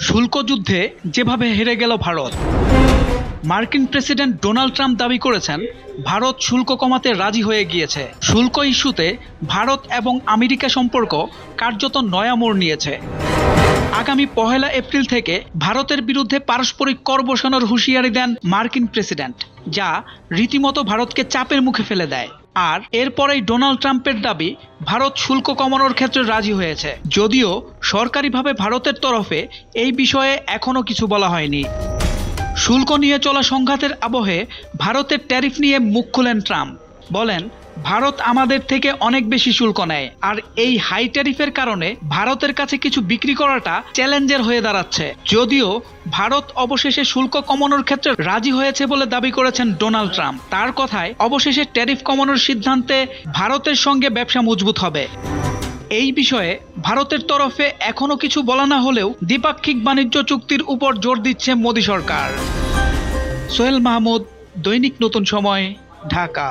শুল্ক যুদ্ধে যেভাবে হেরে গেল ভারত। মার্কিন প্রেসিডেন্ট ডোনাল্ড ট্রাম্প দাবি করেছেন ভারত শুল্ক কমাতে রাজি হয়ে গিয়েছে। শুল্ক ইস্যুতে ভারত এবং আমেরিকা সম্পর্ক কার্যত নয়া মোড় নিয়েছে। আগামী 1 এপ্রিল থেকে ভারতের বিরুদ্ধে পারস্পরিক কর বসানোর হুঁশিয়ারি দেন মার্কিন প্রেসিডেন্ট, যা রীতিমতো ভারতকে চাপের মুখে ফেলে দেয়। আর এরপরেই ডোনাল্ড ট্রাম্পের দাবি ভারত শুল্ক কমানোর ক্ষেত্রে রাজি হয়েছে, যদিও সরকারিভাবে ভারতের তরফে এই বিষয়ে এখনও কিছু বলা হয়নি। শুল্ক নিয়ে চলা সংঘাতের আবহে ভারতের ট্যারিফ নিয়ে মুখ খুলেন ট্রাম্প। বলেন, ভারত আমাদের থেকে অনেক বেশি শুল্ক নেয়, আর এই হাই ট্যারিফের কারণে ভারতের কাছে কিছু বিক্রি করাটা চ্যালেঞ্জের হয়ে দাঁড়াচ্ছে। যদিও ভারত অবশেষে শুল্ক কমানোর ক্ষেত্রে রাজি হয়েছে বলে দাবি করেছেন ডোনাল্ড ট্রাম্প। তার কথায় অবশেষে ট্যারিফ কমানোর সিদ্ধান্তে ভারতের সঙ্গে ব্যবসা মজবুত হবে। এই বিষয়ে ভারতের তরফে এখনো কিছু বলা না হলেও দ্বিপাক্ষিক বাণিজ্য চুক্তির উপর জোর দিচ্ছে মোদি সরকার। সোহেল মাহমুদ, দৈনিক নতুন সময়, ঢাকা।